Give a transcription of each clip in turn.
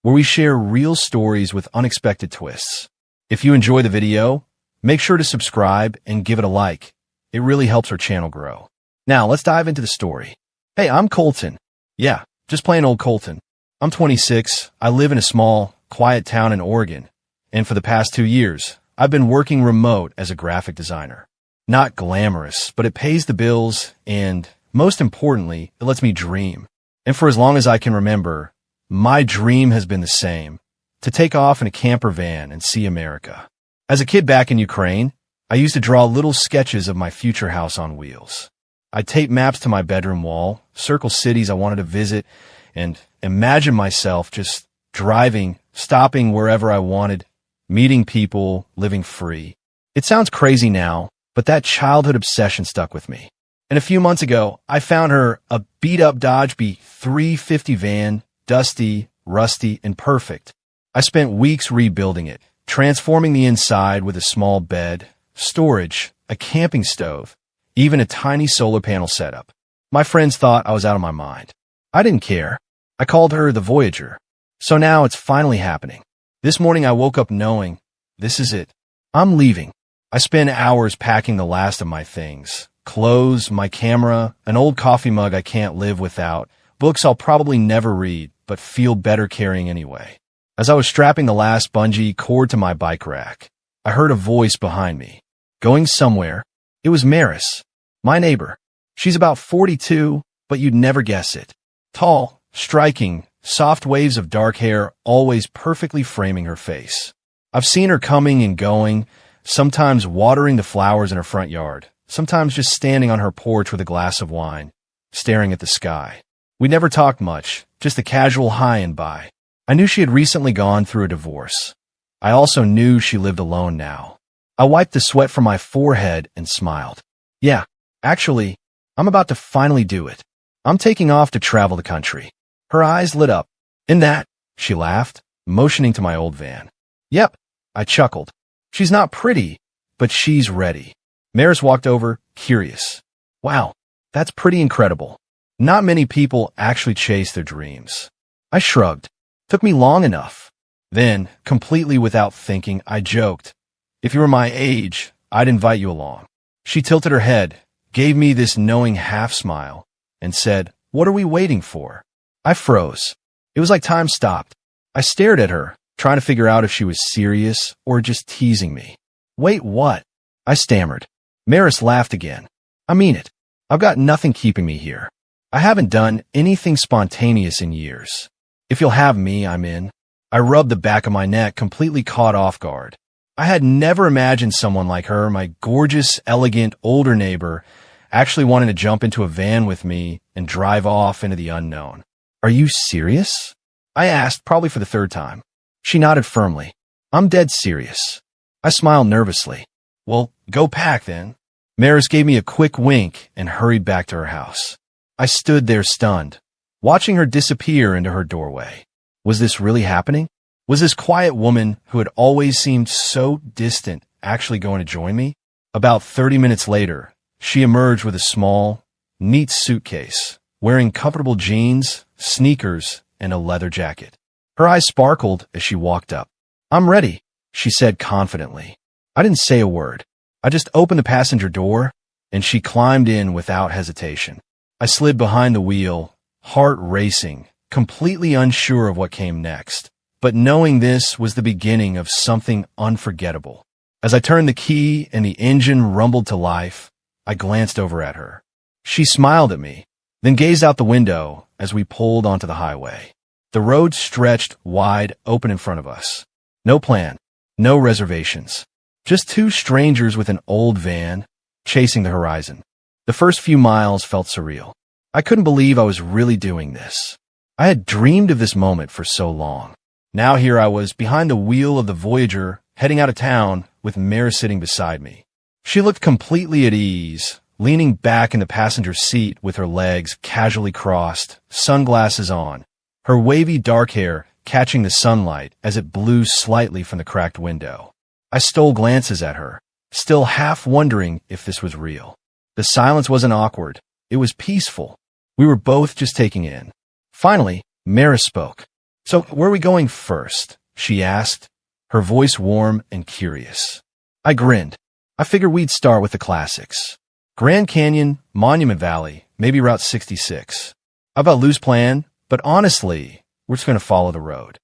where we share real stories with unexpected twists. If you enjoy the video, make sure to subscribe and give it a like. It really helps our channel grow. Now, let's dive into the story. Hey, I'm Colton. Yeah, just plain old Colton. I'm 26. I live in a small, quiet town in Oregon. And for the past 2 years, I've been working remote as a graphic designer. Not glamorous, but it pays the bills, and most importantly, it lets me dream. And for as long as I can remember, my dream has been the same: to take off in a camper van and see America. As a kid back in Ukraine, I used to draw little sketches of my future house on wheels. I'd tape maps to my bedroom wall, circle cities I wanted to visit, and imagine myself just driving, stopping wherever I wanted, meeting people, living free. It sounds crazy now, but that childhood obsession stuck with me. And a few months ago, I found her a beat-up Dodge B350 van, dusty, rusty, and perfect. I spent weeks rebuilding it, transforming the inside with a small bed, storage, a camping stove, even a tiny solar panel setup. My friends thought I was out of my mind. I didn't care. I called her the Voyager. So now it's finally happening. This morning I woke up knowing, this is it. I'm leaving. I spent hours packing the last of my things. Clothes, my camera, an old coffee mug I can't live without, books I'll probably never read, but feel better carrying anyway. As I was strapping the last bungee cord to my bike rack, I heard a voice behind me. Going somewhere. It was Maris, my neighbor. She's about 42, but you'd never guess it. Tall, striking, soft waves of dark hair always perfectly framing her face. I've seen her coming and going, sometimes watering the flowers in her front yard, sometimes just standing on her porch with a glass of wine, staring at the sky. We never talked much, just a casual hi and bye. I knew she had recently gone through a divorce. I also knew she lived alone now. I wiped the sweat from my forehead and smiled. Yeah, actually, I'm about to finally do it. I'm taking off to travel the country. Her eyes lit up. In that, she laughed, motioning to my old van. Yep, I chuckled. She's not pretty, but she's ready. Maris walked over, curious. Wow, that's pretty incredible. Not many people actually chase their dreams. I shrugged. Took me long enough. Then, completely without thinking, I joked. If you were my age, I'd invite you along. She tilted her head, gave me this knowing half smile, and said, What are we waiting for? I froze. It was like time stopped. I stared at her, trying to figure out if she was serious or just teasing me. Wait, what? I stammered. Maris laughed again. I mean it. I've got nothing keeping me here. I haven't done anything spontaneous in years. If you'll have me, I'm in. I rubbed the back of my neck, completely caught off guard. I had never imagined someone like her, my gorgeous, elegant, older neighbor, actually wanting to jump into a van with me and drive off into the unknown. Are you serious? I asked, probably for the third time. She nodded firmly. I'm dead serious. I smiled nervously. Well, go pack then. Maris gave me a quick wink and hurried back to her house. I stood there stunned, watching her disappear into her doorway. Was this really happening? Was this quiet woman who had always seemed so distant actually going to join me? About 30 minutes later, she emerged with a small, neat suitcase, wearing comfortable jeans, sneakers, and a leather jacket. Her eyes sparkled as she walked up. I'm ready, she said confidently. I didn't say a word. I just opened the passenger door, and she climbed in without hesitation. I slid behind the wheel, heart racing, completely unsure of what came next. But knowing this was the beginning of something unforgettable. As I turned the key and the engine rumbled to life, I glanced over at her. She smiled at me, then gazed out the window as we pulled onto the highway. The road stretched wide open in front of us. No plan, no reservations. Just two strangers with an old van chasing the horizon. The first few miles felt surreal. I couldn't believe I was really doing this. I had dreamed of this moment for so long. Now here I was behind the wheel of the Voyager, heading out of town with Maris sitting beside me. She looked completely at ease, leaning back in the passenger seat with her legs casually crossed, sunglasses on, her wavy dark hair catching the sunlight as it blew slightly from the cracked window. I stole glances at her, still half wondering if this was real. The silence wasn't awkward. It was peaceful. We were both just taking in. Finally, Maris spoke. "So, where are we going first?" she asked, her voice warm and curious. I grinned. I figured we'd start with the classics. Grand Canyon, Monument Valley, maybe Route 66. I've got a loose plan, but honestly, we're just going to follow the road.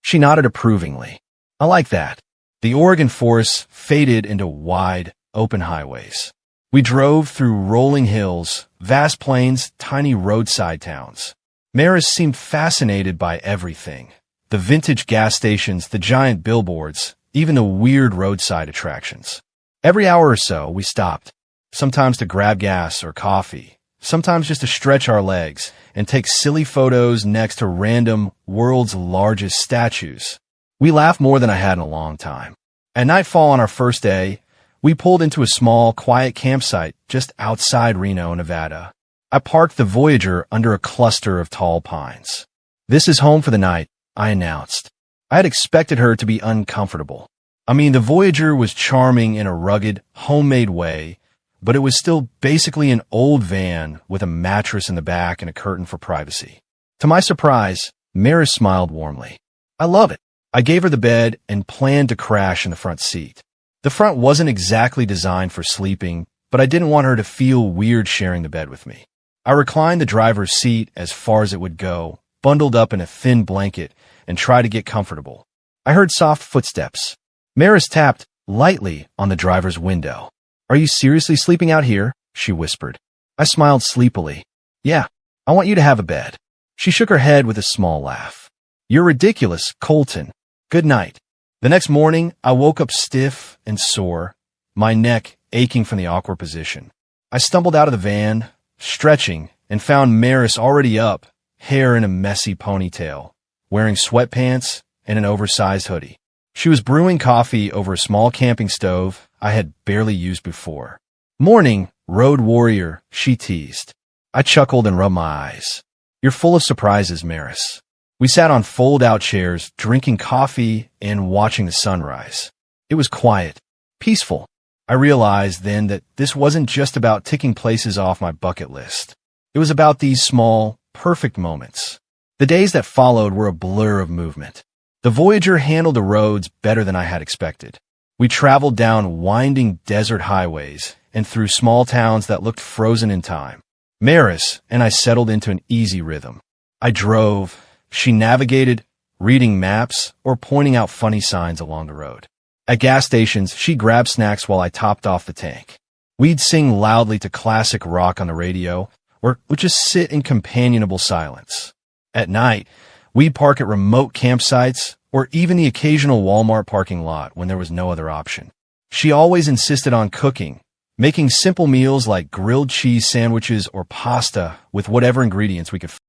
She nodded approvingly. I like that. The Oregon forests faded into wide, open highways. We drove through rolling hills, vast plains, tiny roadside towns. Maris seemed fascinated by everything. The vintage gas stations, the giant billboards, even the weird roadside attractions. Every hour or so, we stopped, sometimes to grab gas or coffee, sometimes just to stretch our legs and take silly photos next to random world's largest statues. We laughed more than I had in a long time. At nightfall on our first day, we pulled into a small, quiet campsite just outside Reno, Nevada. I parked the Voyager under a cluster of tall pines. "This is home for the night," I announced. I had expected her to be uncomfortable. I mean, the Voyager was charming in a rugged, homemade way, but it was still basically an old van with a mattress in the back and a curtain for privacy. To my surprise, Maris smiled warmly. "I love it." I gave her the bed and planned to crash in the front seat. The front wasn't exactly designed for sleeping, but I didn't want her to feel weird sharing the bed with me. I reclined the driver's seat as far as it would go, bundled up in a thin blanket, and tried to get comfortable. I heard soft footsteps. Maris tapped lightly on the driver's window. "Are you seriously sleeping out here?" she whispered. I smiled sleepily. "Yeah, I want you to have a bed." She shook her head with a small laugh. "You're ridiculous, Colton. Good night." The next morning, I woke up stiff and sore, my neck aching from the awkward position. I stumbled out of the van, stretching, and found Maris already up, hair in a messy ponytail, wearing sweatpants and an oversized hoodie. She was brewing coffee over a small camping stove I had barely used before. "Morning, road warrior," she teased. I chuckled and rubbed my eyes. "You're full of surprises, Maris." We sat on fold-out chairs, drinking coffee and watching the sunrise. It was quiet, peaceful. I realized then that this wasn't just about ticking places off my bucket list. It was about these small, perfect moments. The days that followed were a blur of movement. The Voyager handled the roads better than I had expected. We traveled down winding desert highways and through small towns that looked frozen in time. Maris and I settled into an easy rhythm. I drove. She navigated, reading maps or pointing out funny signs along the road. At gas stations, she grabbed snacks while I topped off the tank. We'd sing loudly to classic rock on the radio, or would just sit in companionable silence. At night, we'd park at remote campsites or even the occasional Walmart parking lot when there was no other option. She always insisted on cooking, making simple meals like grilled cheese sandwiches or pasta with whatever ingredients we could find.